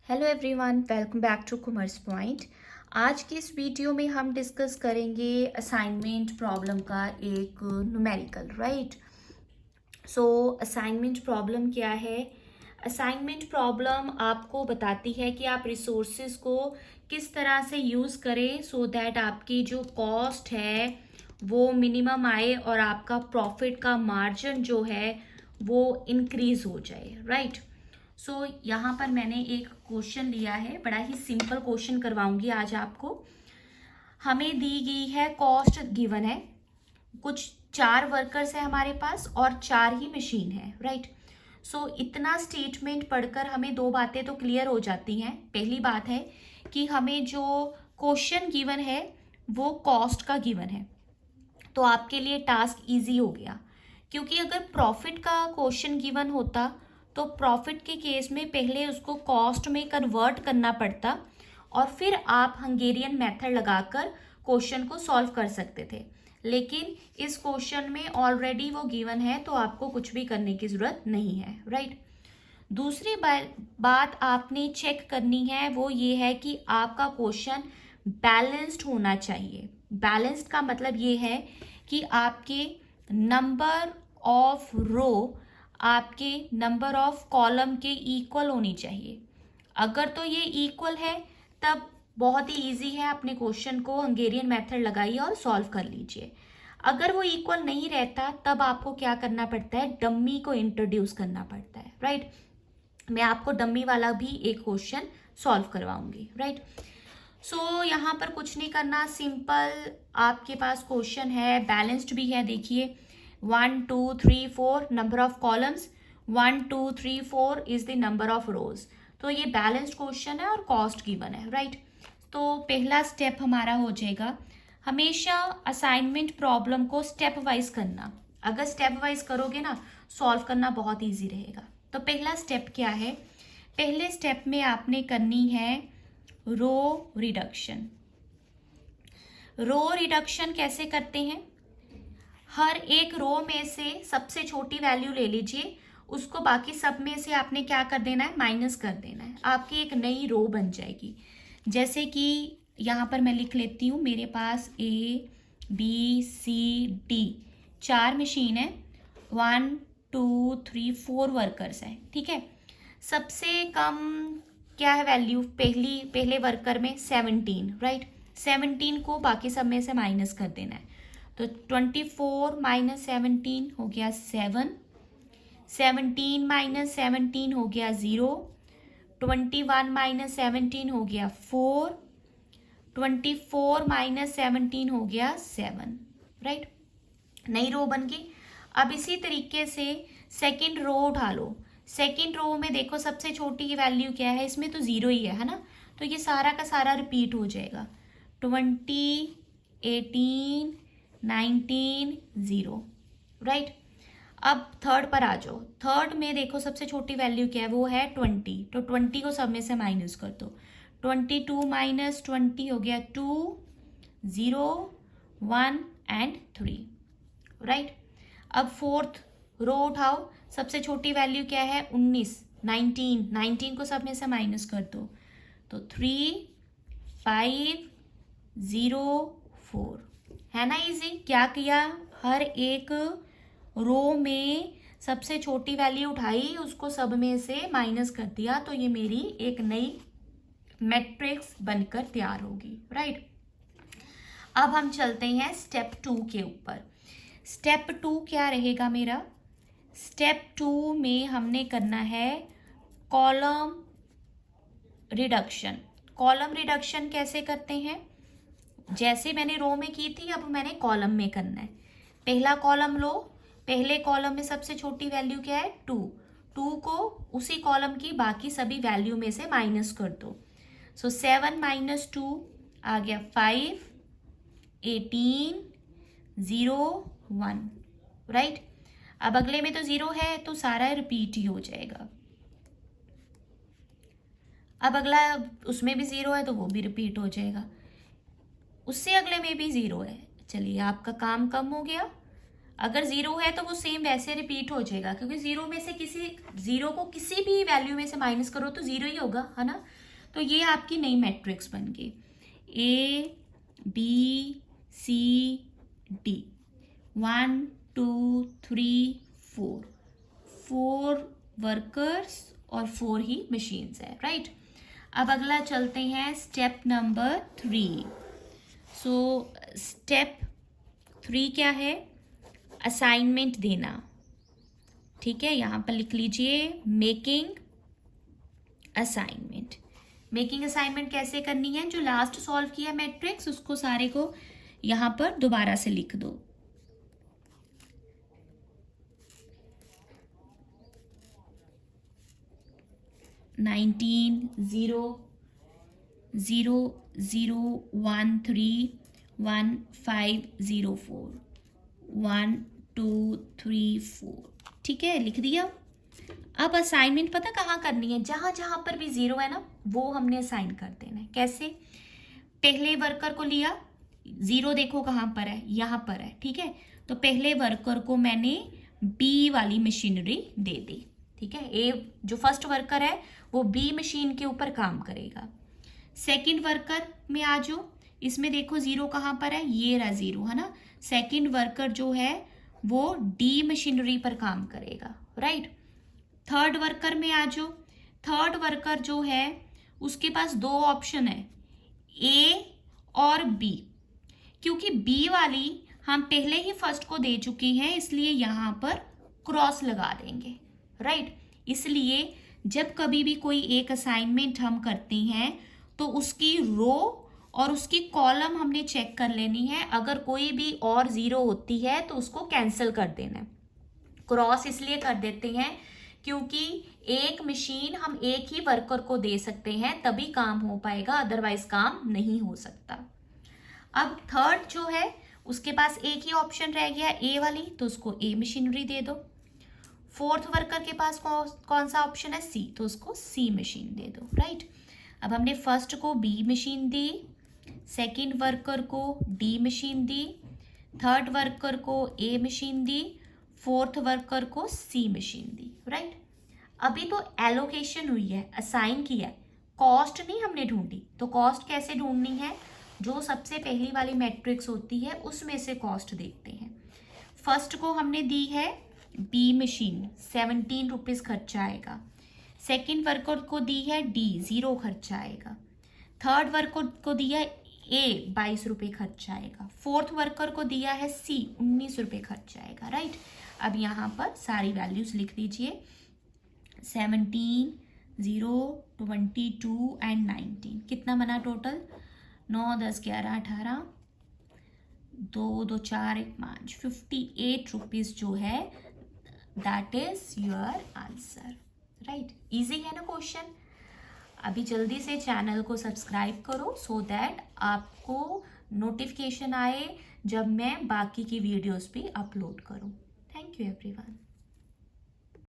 Hello everyone, welcome back to commerce point. आज की इस वीडियो में हम डिस्कस करेंगे असाइनमेंट प्रॉब्लम का एक न्यूमेरिकल, राइट। सो असाइनमेंट प्रॉब्लम क्या है? असाइनमेंट प्रॉब्लम आपको बताती है कि आप रिसोर्सेज को किस तरह से यूज़ करें सो दैट आपकी जो कॉस्ट है वो मिनिमम आए और आपका प्रॉफिट का मार्जिन जो है वो इंक्रीज हो जाए, राइट। सो यहाँ पर मैंने एक क्वेश्चन लिया है, बड़ा ही सिंपल क्वेश्चन करवाऊंगी आज आपको। हमें दी गई है, कॉस्ट गिवन है, कुछ 4 वर्कर्स है हमारे पास और 4 ही मशीन है, राइट। सो इतना स्टेटमेंट पढ़कर हमें दो बातें तो क्लियर हो जाती हैं। पहली बात है कि हमें जो क्वेश्चन गिवन है वो कॉस्ट का गिवन है, तो आपके लिए टास्क इजी हो गया। क्योंकि अगर प्रॉफिट का क्वेश्चन गिवन होता तो प्रॉफिट के केस में पहले उसको कॉस्ट में कन्वर्ट करना पड़ता और फिर आप हंगेरियन मेथड लगाकर क्वेश्चन को सॉल्व कर सकते थे। लेकिन इस क्वेश्चन में ऑलरेडी वो गिवन है, तो आपको कुछ भी करने की जरूरत नहीं है, राइट। दूसरी बात आपने चेक करनी है वो ये है कि आपका क्वेश्चन बैलेंस्ड होना चाहिए। बैलेंस्ड का मतलब ये है कि आपके नंबर ऑफ रो आपके नंबर ऑफ कॉलम के इक्वल होनी चाहिए। अगर तो ये इक्वल है तब बहुत ही इजी है, अपने क्वेश्चन को हंगेरियन मेथड लगाइए और सॉल्व कर लीजिए। अगर वो इक्वल नहीं रहता तब आपको क्या करना पड़ता है, डम्मी को इंट्रोड्यूस करना पड़ता है, राइट। मैं आपको डम्मी वाला भी एक क्वेश्चन सॉल्व करवाऊंगी, राइट। सो यहाँ पर कुछ नहीं करना, सिंपल आपके पास क्वेश्चन है, बैलेंस्ड भी है। देखिए 1 2 3 4 number of columns, 1 2 3 4 is the number of रोज। तो ये बैलेंस्ड क्वेश्चन है और कॉस्ट गिवन है, राइट। तो पहला स्टेप हमारा हो जाएगा, हमेशा असाइनमेंट प्रॉब्लम को स्टेप वाइज करना। अगर स्टेप वाइज करोगे ना, सॉल्व करना बहुत इजी रहेगा। तो पहला स्टेप क्या है? पहले स्टेप में आपने करनी है रो रिडक्शन। रो रिडक्शन कैसे करते हैं? हर एक रो में से सबसे छोटी वैल्यू ले लीजिए, उसको बाकी सब में से आपने क्या कर देना है, माइनस कर देना है। आपकी एक नई रो बन जाएगी। जैसे कि यहाँ पर मैं लिख लेती हूँ, मेरे पास A B C D 4 machine है, 1 2 3 4 वर्कर्स हैं, ठीक है। सबसे कम क्या है वैल्यू, पहले वर्कर में 17, राइट। 17 को बाकी सब में से माइनस कर देना है। तो 24 माइनस 17 हो गया 7, 17 माइनस 17 हो गया 0, 21 माइनस 17 हो गया 4, 24 माइनस 17 हो गया 7, राइट। नई रो बन गई। अब इसी तरीके से सेकंड रो उठा लो। सेकंड रो में देखो सबसे छोटी वैल्यू क्या है, इसमें तो 0 ही है ना। तो ये सारा का सारा रिपीट हो जाएगा, 20 18 19 0, राइट। अब थर्ड पर आ जाओ। थर्ड में देखो सबसे छोटी वैल्यू क्या है, वो है 20। तो 20 को सब में से माइनस कर दो। 22 माइनस 20 हो गया 2 0 1 एंड 3, राइट। अब फोर्थ रो उठाओ, सबसे छोटी वैल्यू क्या है, 19 19 को सब में से माइनस कर दो। तो 3 5 0 4, है ना इजी। क्या किया, हर एक रो में सबसे छोटी वैल्यू उठाई, उसको सब में से माइनस कर दिया, तो ये मेरी एक नई मैट्रिक्स बनकर तैयार होगी, राइट। अब हम चलते हैं स्टेप 2 के ऊपर। स्टेप 2 क्या रहेगा मेरा? स्टेप 2 में हमने करना है कॉलम रिडक्शन। कॉलम रिडक्शन कैसे करते हैं? जैसे मैंने रो में की थी, अब मैंने कॉलम में करना है। पहला कॉलम लो, पहले कॉलम में सबसे छोटी वैल्यू क्या है, 2। 2 को उसी कॉलम की बाकी सभी वैल्यू में से माइनस कर दो। सो 7 माइनस 2 आ गया 5 18 0 1, राइट। अब अगले में तो 0 है तो सारा रिपीट ही हो जाएगा। अब अगला, उसमें भी 0 है तो वो भी रिपीट हो जाएगा। उससे अगले में भी 0 है। चलिए, आपका काम कम हो गया। अगर 0 है तो वो सेम वैसे रिपीट हो जाएगा, क्योंकि 0 में से जीरो को किसी भी वैल्यू में से माइनस करो तो 0 ही होगा, है ना। तो ये आपकी नई मैट्रिक्स बन गई, A B C D, 1 2 3 4, 4 workers और 4 ही मशीन्स है, राइट। अब अगला चलते हैं स्टेप नंबर 3। सो स्टेप 3 क्या है? असाइनमेंट देना, ठीक है। यहाँ पर लिख लीजिए मेकिंग असाइनमेंट। मेकिंग असाइनमेंट कैसे करनी है? जो लास्ट सॉल्व किया मैट्रिक्स उसको सारे को यहाँ पर दोबारा से लिख दो। नाइनटीन 0 0 0 1 3 1 5 0 4 1 2 3 4, ठीक है, लिख दिया। अब असाइनमेंट पता कहाँ करनी है? जहाँ जहाँ पर भी 0 है ना वो हमने असाइन कर देना है। कैसे? पहले वर्कर को लिया, 0 देखो कहाँ पर है, यहाँ पर है, ठीक है। तो पहले वर्कर को मैंने बी वाली मशीनरी दे दी, ठीक है। ए जो फर्स्ट वर्कर है वो बी मशीन के ऊपर काम करेगा। सेकंड वर्कर में आ जाओ, इसमें देखो 0 कहाँ पर है, ये रहा 0, है ना। सेकंड वर्कर जो है वो डी मशीनरी पर काम करेगा, राइट। थर्ड वर्कर में आ जाओ, थर्ड वर्कर जो है उसके पास 2 ऑप्शन है, ए और बी। क्योंकि बी वाली हम पहले ही फर्स्ट को दे चुके हैं इसलिए यहाँ पर क्रॉस लगा देंगे, राइट। इसलिए जब कभी भी कोई एक असाइनमेंट हम करते हैं तो उसकी रो और उसकी कॉलम हमने चेक कर लेनी है। अगर कोई भी और 0 होती है तो उसको कैंसिल कर देना है। क्रॉस इसलिए कर देते हैं क्योंकि एक मशीन हम एक ही वर्कर को दे सकते हैं तभी काम हो पाएगा, अदरवाइज काम नहीं हो सकता। अब थर्ड जो है उसके पास एक ही ऑप्शन रह गया ए वाली, तो उसको ए मशीनरी दे दो। फोर्थ वर्कर के पास कौन सा ऑप्शन है? सी, तो उसको सी मशीन दे दो, राइट। अब हमने फर्स्ट को बी मशीन दी, सेकंड वर्कर को डी मशीन दी, थर्ड वर्कर को ए मशीन दी, फोर्थ वर्कर को सी मशीन दी, राइट। अभी तो एलोकेशन हुई है, असाइन किया है, कॉस्ट नहीं हमने ढूंढी। तो कॉस्ट कैसे ढूंढनी है? जो सबसे पहली वाली मैट्रिक्स होती है उसमें से कॉस्ट देखते हैं। फर्स्ट को हमने दी है बी मशीन, 17 रुपीज़ खर्चा आएगा। सेकंड वर्कर को दी है डी, 0 खर्चा आएगा। थर्ड वर्कर को दिया ए, 22 रुपये खर्चा आएगा। फोर्थ वर्कर को दिया है सी, 19 रुपये खर्चा आएगा, राइट। अब यहाँ पर सारी वैल्यूज लिख दीजिए, 17 0 22 एंड 19। कितना बना टोटल? 9 10 11 18, 2 2 4 1 5, 58 रुपीज़ जो है that is your answer, right. Easy है ना क्वेश्चन। अभी जल्दी से चैनल को सब्सक्राइब करो सो दैट आपको नोटिफिकेशन आए जब मैं बाकी की वीडियोस भी अपलोड करूं। Thank you everyone.